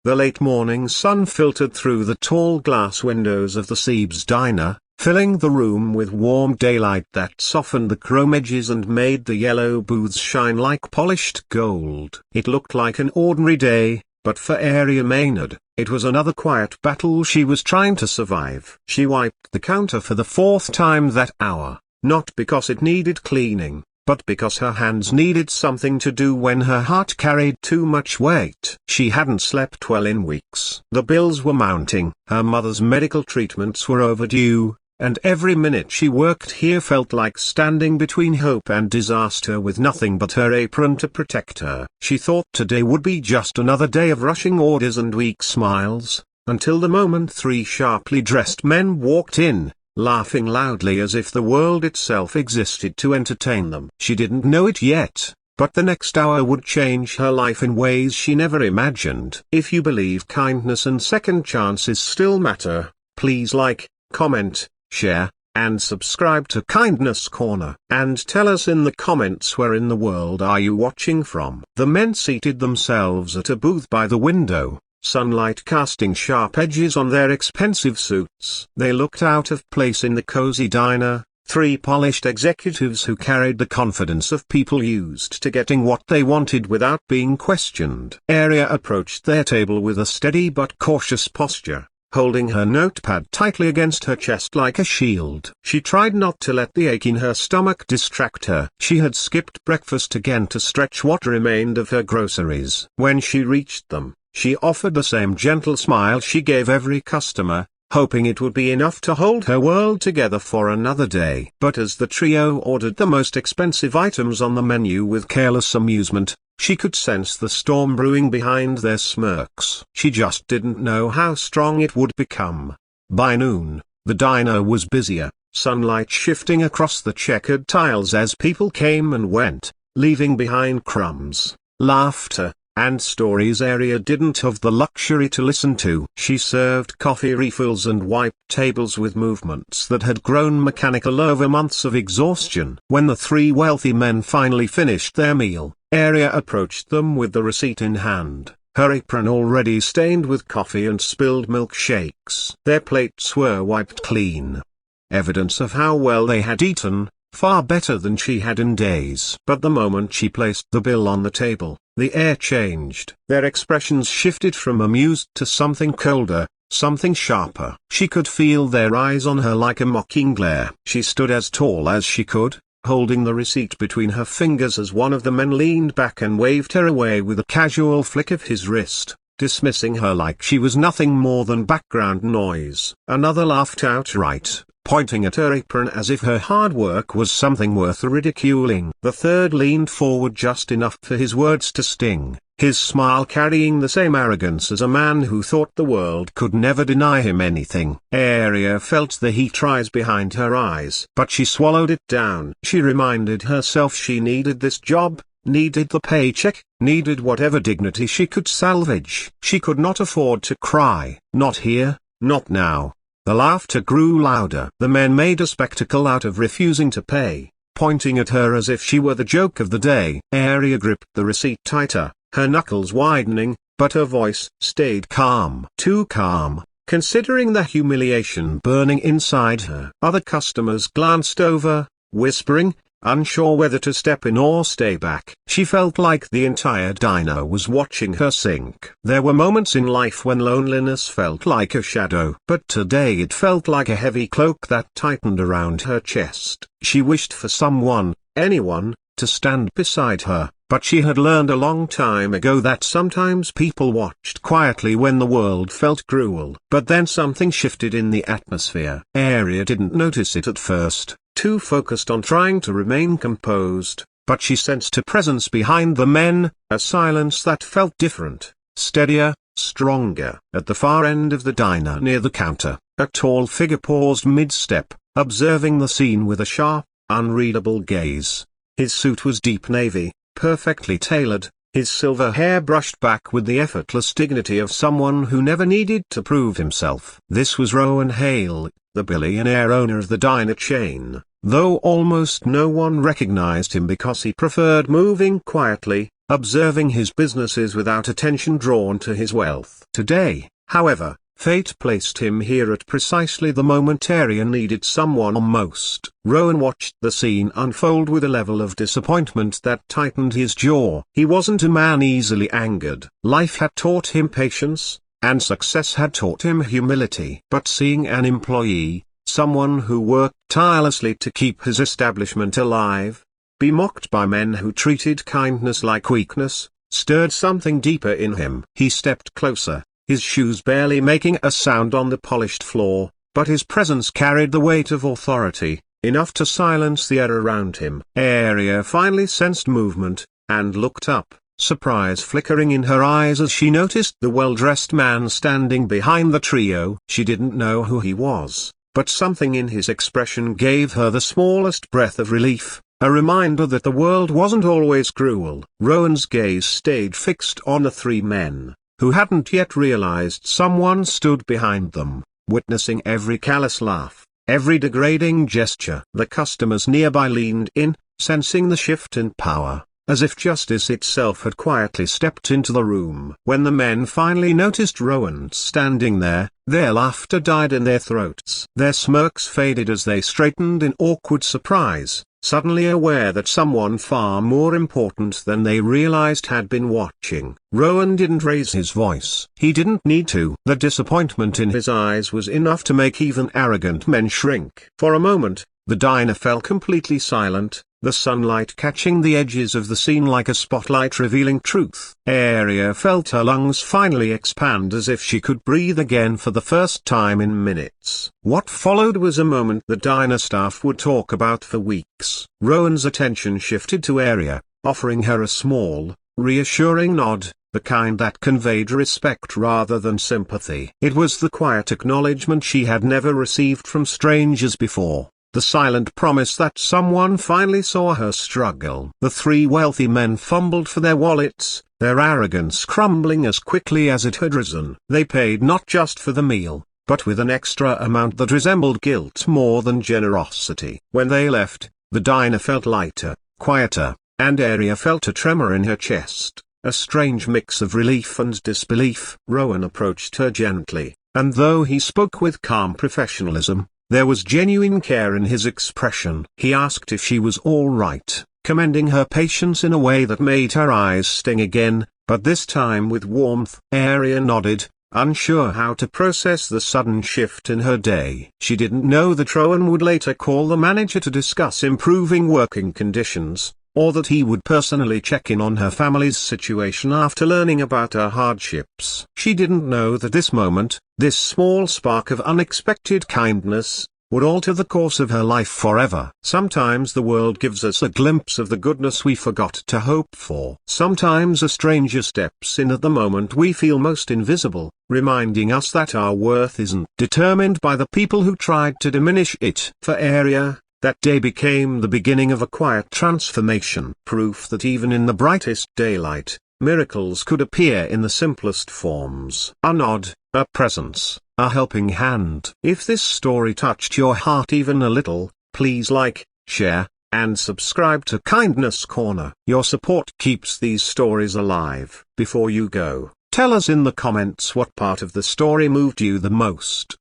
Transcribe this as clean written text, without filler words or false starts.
The late morning sun filtered through the tall glass windows of the Seeb's diner, filling the room with warm daylight that softened the chrome edges and made the yellow booths shine like polished gold. It looked like an ordinary day, but for Aria Maynard, it was another quiet battle she was trying to survive. She wiped the counter for the fourth time that hour, not because it needed cleaning, but because her hands needed something to do when her heart carried too much weight. She hadn't slept well in weeks. The bills were mounting, her mother's medical treatments were overdue, and every minute she worked here felt like standing between hope and disaster with nothing but her apron to protect her. She thought today would be just another day of rushing orders and weak smiles, until the moment three sharply dressed men walked in, laughing loudly as if the world itself existed to entertain them. She didn't know it yet, but the next hour would change her life in ways she never imagined. If you believe kindness and second chances still matter, please like, comment, share, and subscribe to Kindness Corner. And tell us in the comments where in the world are you watching from. The men seated themselves at a booth by the window, sunlight casting sharp edges on their expensive suits. They looked out of place in the cozy diner, three polished executives who carried the confidence of people used to getting what they wanted without being questioned. Aria approached their table with a steady but cautious posture, holding her notepad tightly against her chest like a shield. She tried not to let the ache in her stomach distract her. She had skipped breakfast again to stretch what remained of her groceries. When she reached them, she offered the same gentle smile she gave every customer, hoping it would be enough to hold her world together for another day. But as the trio ordered the most expensive items on the menu with careless amusement, she could sense the storm brewing behind their smirks. She just didn't know how strong it would become. By noon, the diner was busier, sunlight shifting across the checkered tiles as people came and went, leaving behind crumbs, laughter, and stories Aria didn't have the luxury to listen to. She served coffee refills and wiped tables with movements that had grown mechanical over months of exhaustion. When the three wealthy men finally finished their meal, Aria approached them with the receipt in hand, her apron already stained with coffee and spilled milkshakes. Their plates were wiped clean, evidence of how well they had eaten, far better than she had in days. But the moment she placed the bill on the table, the air changed. Their expressions shifted from amused to something colder, something sharper. She could feel their eyes on her like a mocking glare. She stood as tall as she could, holding the receipt between her fingers as one of the men leaned back and waved her away with a casual flick of his wrist, dismissing her like she was nothing more than background noise. Another laughed outright, pointing at her apron as if her hard work was something worth ridiculing. The third leaned forward just enough for his words to sting, his smile carrying the same arrogance as a man who thought the world could never deny him anything. Aria felt the heat rise behind her eyes, but she swallowed it down. She reminded herself she needed this job, needed the paycheck, needed whatever dignity she could salvage. She could not afford to cry, not here, not now. The laughter grew louder. The men made a spectacle out of refusing to pay, pointing at her as if she were the joke of the day. Aria gripped the receipt tighter, her knuckles widening, but her voice stayed calm. Too calm, considering the humiliation burning inside her. Other customers glanced over, whispering, unsure whether to step in or stay back. She felt like the entire diner was watching her sink. There were moments in life when loneliness felt like a shadow, but today it felt like a heavy cloak that tightened around her chest. She wished for someone, anyone, to stand beside her, but she had learned a long time ago that sometimes people watched quietly when the world felt cruel. But then something shifted in the atmosphere. Aria didn't notice it at first, too focused on trying to remain composed, but she sensed a presence behind the men, a silence that felt different, steadier, stronger. At the far end of the diner near the counter, a tall figure paused mid-step, observing the scene with a sharp, unreadable gaze. His suit was deep navy, perfectly tailored, his silver hair brushed back with the effortless dignity of someone who never needed to prove himself. This was Rowan Hale, the billionaire owner of the diner chain. though almost no one recognized him because he preferred moving quietly, observing his businesses without attention drawn to his wealth. Today, however, fate placed him here at precisely the moment Arya needed someone most. Rowan watched the scene unfold with a level of disappointment that tightened his jaw. He wasn't a man easily angered. Life had taught him patience, and success had taught him humility. But seeing an employee, someone who worked tirelessly to keep his establishment alive, be mocked by men who treated kindness like weakness, stirred something deeper in him. He stepped closer, his shoes barely making a sound on the polished floor, but his presence carried the weight of authority, enough to silence the air around him. Arya finally sensed movement, and looked up, surprise flickering in her eyes as she noticed the well-dressed man standing behind the trio. She didn't know who he was, but something in his expression gave her the smallest breath of relief, a reminder that the world wasn't always cruel. Rowan's gaze stayed fixed on the three men, who hadn't yet realized someone stood behind them, witnessing every callous laugh, every degrading gesture. The customers nearby leaned in, sensing the shift in power, as if justice itself had quietly stepped into the room. When the men finally noticed Rowan standing there, their laughter died in their throats. Their smirks faded as they straightened in awkward surprise, suddenly aware that someone far more important than they realized had been watching. Rowan didn't raise his voice. He didn't need to. The disappointment in his eyes was enough to make even arrogant men shrink. For a moment, the diner fell completely silent, the sunlight catching the edges of the scene like a spotlight revealing truth. Arya felt her lungs finally expand as if she could breathe again for the first time in minutes. What followed was a moment the diner staff would talk about for weeks. Rowan's attention shifted to Arya, offering her a small, reassuring nod, the kind that conveyed respect rather than sympathy. It was the quiet acknowledgement she had never received from strangers before. The silent promise that someone finally saw her struggle. The three wealthy men fumbled for their wallets, their arrogance crumbling as quickly as it had risen. They paid not just for the meal, but with an extra amount that resembled guilt more than generosity. When they left, the diner felt lighter, quieter, and Arya felt a tremor in her chest, a strange mix of relief and disbelief. Rowan approached her gently, and though he spoke with calm professionalism, there was genuine care in his expression. He asked if she was all right, commending her patience in a way that made her eyes sting again, but this time with warmth. Arya nodded, unsure how to process the sudden shift in her day. She didn't know that Rowan would later call the manager to discuss improving working conditions, or that he would personally check in on her family's situation after learning about her hardships. She didn't know that this moment, this small spark of unexpected kindness, would alter the course of her life forever. Sometimes the world gives us a glimpse of the goodness we forgot to hope for. Sometimes a stranger steps in at the moment we feel most invisible, reminding us that our worth isn't determined by the people who tried to diminish it. For Arya, that day became the beginning of a quiet transformation. Proof that even in the brightest daylight, miracles could appear in the simplest forms. A nod, a presence, a helping hand. If this story touched your heart even a little, please like, share, and subscribe to Kindness Corner. Your support keeps these stories alive. Before you go, tell us in the comments what part of the story moved you the most.